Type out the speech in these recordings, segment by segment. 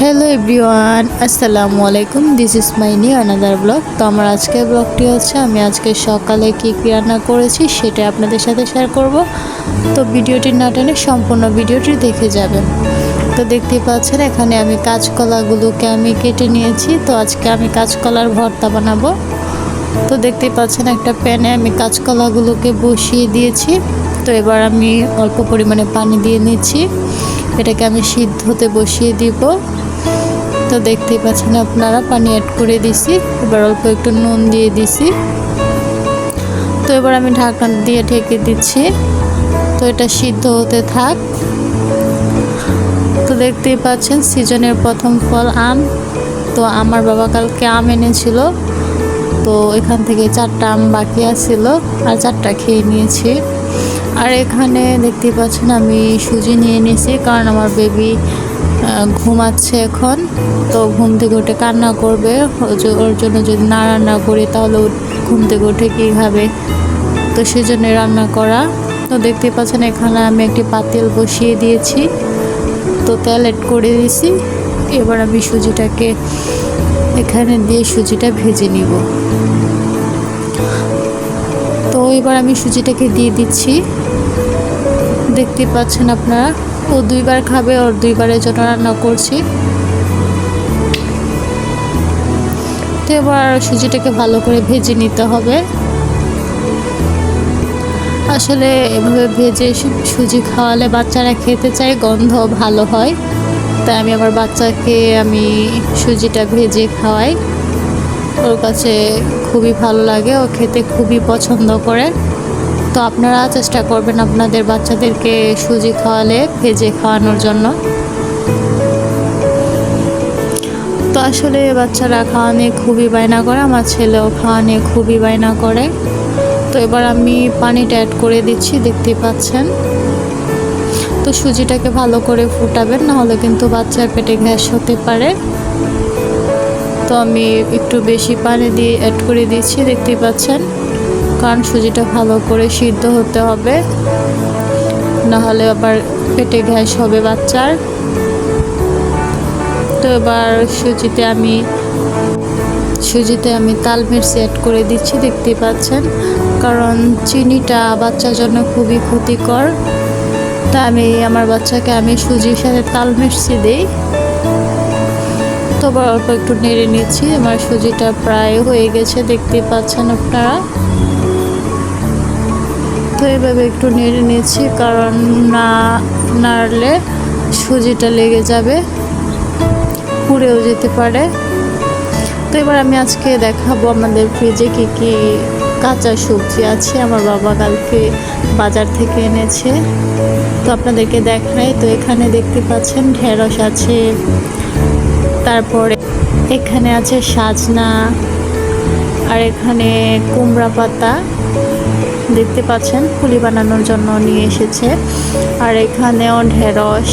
Hello everyone, আসসালামু আলাইকুম। This is my new another blog. তো আমার আজকের ব্লগটি হচ্ছে আমি আজকে সকালে কী কী রান্না করেছি সেটা আপনাদের সাথে শেয়ার করব। তো ভিডিওটি না টেনে সম্পূর্ণ ভিডিওটি দেখে যাবেন। তো দেখতেই পাচ্ছেন এখানে আমি কাঁচকলাগুলোকে আমি কেটে নিয়েছি। তো আজকে আমি কাঁচকলার ভর্তা বানাবো। তো দেখতেই পাচ্ছেন একটা প্যানে আমি কাঁচকলাগুলোকে বসিয়ে দিয়েছি। তো এবার আমি অল্প পরিমাণে পানি দিয়ে নিচ্ছি, এটাকে আমি সিদ্ধ হতে বসিয়ে দিব। তো দেখতেই পাচ্ছেন আপনারা পানি অ্যাড করে দিছি, এবার অল্প একটু নুন দিয়ে দিছি। তো এবার আমি ঢাকনা দিয়ে ঢেকে দিচ্ছি। তো এটা সিদ্ধ হতে থাক। তো দেখতেই পাচ্ছেন সিজনের প্রথম ফল আম। তো আমার বাবা কালকে আম এনেছিল, তো এখান থেকে 4টা আম বাকি আছিল আর 4টা খেয়ে নিয়েছি। আর এখানে দেখতেই পাচ্ছেন আমি সুজি নিয়ে নিয়েছি, কারণ আমার বেবি ঘুমাচ্ছে এখন। তো ঘুম থেকে উঠে কান্না করবে, ওর জন্য যদি না রান্না করি তাহলে ঘুম থেকে উঠে কী খাবে, তো সেজন্য রান্না করা। তো দেখতেই পাচ্ছেন এখানে আমি একটি পাতিল বসিয়ে দিয়েছি, তো তেল অ্যাড করে দিয়েছি। এবার আমি সুজিটাকে এখানে দিয়ে সুজিটা ভেজে নিব। তো এবার আমি সুজিটাকে দিয়ে দিচ্ছি। দেখতেই পাচ্ছেন আপনারা, ও 2বার খাবে, ওর 2বারের জন্য রান্না করছি। তো এবার সুজিটাকে ভালো করে ভেজে নিতে হবে। আসলে এভাবে ভেজে সুজি খাওয়ালে বাচ্চারা খেতে চায়, গন্ধ ভালো হয়। তাই আমি আমার বাচ্চাকে সুজিটা ভেজে খাওয়াই, ওর কাছে খুবই ভালো লাগে, ও খেতে খুবই পছন্দ করে। তো আপনারা চেষ্টা করবেন আপনাদের বাচ্চাদেরকে সুজি খাওয়ালে ভেজে খাওয়ানোর জন্য। তো আসলে বাচ্চারা খাওয়া নিয়ে খুবই বায়না করে, আমার ছেলেও খাওয়া নিয়ে খুবই বায়না করে। তো এবার আমি পানিটা অ্যাড করে দিচ্ছি, দেখতেই পাচ্ছেন। তো সুজিটাকে ভালো করে ফুটাবেন, নাহলে কিন্তু বাচ্চার পেটে গ্যাস হতে পারে। তো আমি একটু বেশি পানি দিয়ে অ্যাড করে দিচ্ছি, দেখতেই পাচ্ছেন, কারণ সুজিটা ভালো করে সিদ্ধ হতে হবে, নাহলে আবার পেটে গ্যাস হবে বাচ্চার। তো এবার সুজিতে আমি তাল মির্চি অ্যাড করে দিচ্ছি, দেখতেই পাচ্ছেন, কারণ চিনিটা বাচ্চার জন্য খুবই ক্ষতিকর। তা আমার বাচ্চাকে সুজির সাথে তাল মির্চি দিই। তো আবার অল্প একটু নেড়ে নিচ্ছি, আমার সুজিটা প্রায় হয়ে গেছে, দেখতেই পাচ্ছেন আপনারা। তো এভাবে একটু নেড়ে নিচ্ছি, কারণ না নাড়লে সুজিটা লেগে যাবে, পুড়েও যেতে পারে। তো এবার আমি আজকে দেখাবো আমাদের ফ্রিজে কি কি কাঁচা সবজি আছে, আমার বাবা কালকে বাজার থেকে এনেছে। তো আপনাদেরকে দেখাই। তো এখানে দেখতে পাচ্ছেন ঢেঁড়স আছে, তারপরে এখানে আছে সাজনা, আর এখানে কুমড়া পাতা দেখতে পাচ্ছেন পুলি বানানোর জন্য নিয়ে এসেছে, আর এখানেও ঢেঁড়স,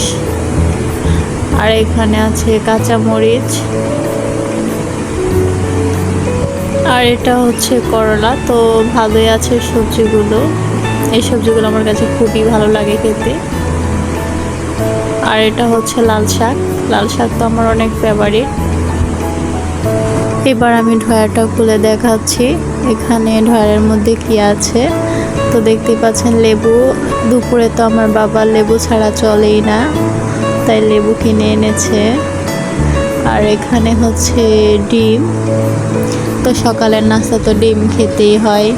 আর এখানে আছে কাঁচামরিচ, আর এটা হচ্ছে করলা। তো ভালোই আছে সবজিগুলো, এই সবজিগুলো আমার কাছে খুবই ভালো লাগে খেতে। আর এটা হচ্ছে লাল শাক, লাল শাক তো আমার অনেক ফেভারিট। এবার আমি ঢয়ারটা খুলে দেখাচ্ছি, এখানে ঢয়ারের মধ্যে কি আছে। তো দেখতেই পাচ্ছেন লেবু, দুপুরে তো আমার বাবা লেবু ছাড়া চলেই না, তাই লেবু কিনে এনেছে। আর এখানে হচ্ছে ডিম, তো সকালের নাস্তা তো ডিম খেতেই হয়,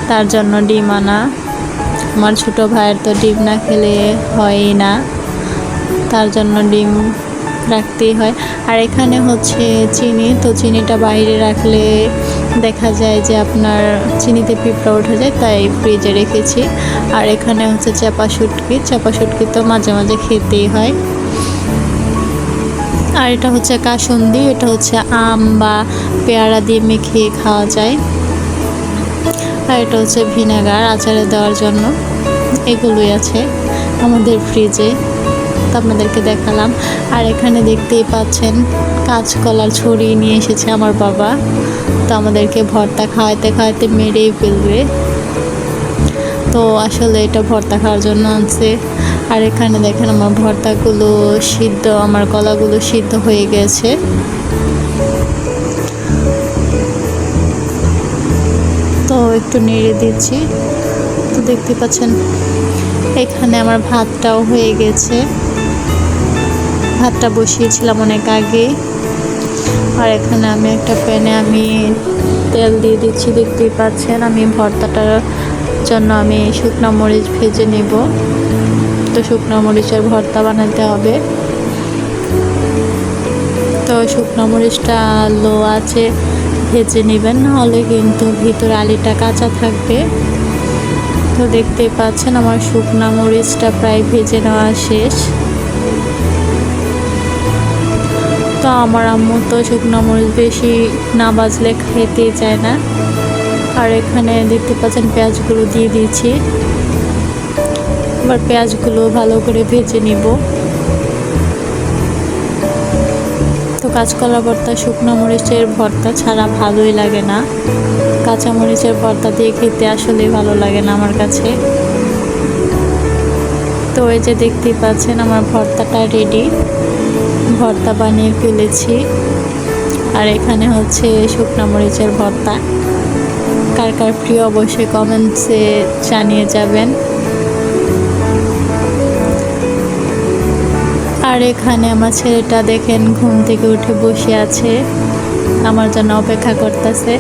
তার জন্য ডিম আনা। আমার ছোট ভাইয়ের তো ডিম না খেলে হয়ই না, তার জন্য ডিম রাখতেই হয়। আর এখানে হচ্ছে চিনি, তো চিনিটা বাইরে রাখলে দেখা যায় যে আপনার চিনিতে পিঁপড়া উঠে যায়, তাই ফ্রিজে রেখেছি। আর এখানে হচ্ছে চাপা শুটকি তো মাঝে মাঝে খেতেই হয়। আর এটা হচ্ছে কাসুন্দি, এটা হচ্ছে আম বা পেয়ারা দিয়ে মেখে খাওয়া যায়। আর এটা হচ্ছে ভিনেগার আচারে দেওয়ার জন্য। এগুলোই আছে আমাদের ফ্রিজে, তো আপনাদেরকে দেখালাম। আর এখানে দেখতেই পাচ্ছেন কাঁচকলার ছড়ি নিয়ে এসেছে আমার বাবা, তো আমাদেরকে ভর্তা খাওয়াতে খাওয়াতে মেরেই ফেলবে। তো আসলে এটা ভর্তা খাওয়ার জন্য আনছে। আর এখানে দেখেন আমার ভর্তাগুলো সিদ্ধ, আমার কলাগুলো সিদ্ধ হয়ে গেছে। তো একটু নেড়ে দিচ্ছি। তো দেখতে পাচ্ছেন এখানে আমার ভাতটাও হয়ে গেছে। ভাতটা বসিয়েছিলাম অনেক আগে। আর এখানে আমি একটা প্যানে আমি তেল দিয়ে দিচ্ছি। দেখতেই পাচ্ছেন আমি ভর্তাটার জন্য আমি শুকনো মরিচ ভেজে নেব। তো শুকনো মরিচের ভর্তা বানাতে হবে। তো শুকনো মরিচটা লো আছে ভেজে নেবেন, নাহলে কিন্তু ভিতরে আলিটা কাঁচা থাকবে। তো দেখতেই পাচ্ছেন আমার শুকনো মরিচটা প্রায় ভেজে নেওয়া শেষ। তো আমার আম্মু তো শুকনো মরিচ বেশি না বাজলে খেতে চায় না। আর এখানে দেখতে পাচ্ছেন পেঁয়াজগুলো দিয়ে দিয়েছি। এবার পেঁয়াজগুলো ভালো করে ভেজে নিব। তো কাঁচকলা ভর্তা শুকনো মরিচের ভর্তা ছাড়া ভালোই লাগে না। কাঁচা মরিচের ভর্তা দিয়ে খেতে আসলেই ভালো লাগে না আমার কাছে। তো এই যে দেখতেই পাচ্ছেন আমার ভর্তাটা রেডি, ভর্তা বানিয়ে ফেলেছি। আর এখানে হচ্ছে শুকনো মরিচের ভর্তা। কার কার প্রিয় অবশ্যই কমেন্টসে জানিয়ে যাবেন। আর এখানে আমার ছেলেটা দেখেন ঘুম থেকে উঠে বসে আছে, আমার জন্য অপেক্ষা করতেছে।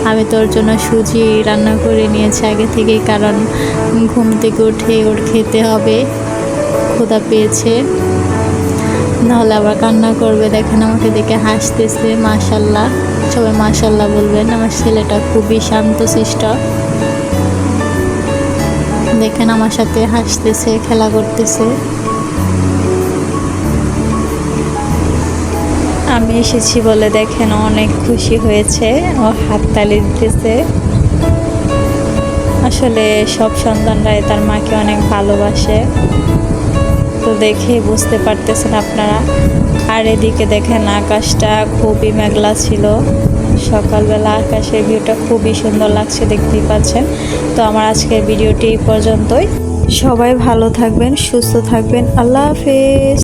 আমি তোর জন্য সুজি রান্না করে নিয়েছি আগে থেকেই, কারণ ঘুম থেকে উঠে ওর খেতে হবে, ক্ষুধা পেয়েছে, নাহলে আবার কান্না করবে। দেখেন আমাকে দেখে হাসতেছে। মাশাল্লাহ, সবাই মাশাল্লাহ বলবেন। আমার ছেলেটা খুবই শান্তশিষ্ট। দেখেন আমার সাথে হাসতেছে, খেলা করতেছে। আমি এসেছি বলে দেখেন অনেক খুশি হয়েছে, ও হাততালি দিতেছে। আসলে সব সন্তানরাই তার মাকে অনেক ভালোবাসে, তো দেখেই বুঝতে পারতেছেন আপনারা। আর এদিকে দেখেন আকাশটা খুবই মেঘলা ছিল, সকালবেলা আকাশের ভিউটা খুবই সুন্দর লাগছে, দেখতেই পাচ্ছেন। তো আমার আজকের ভিডিওটি এই পর্যন্তই। সবাই ভালো থাকবেন, সুস্থ থাকবেন। আল্লাহ হাফেজ।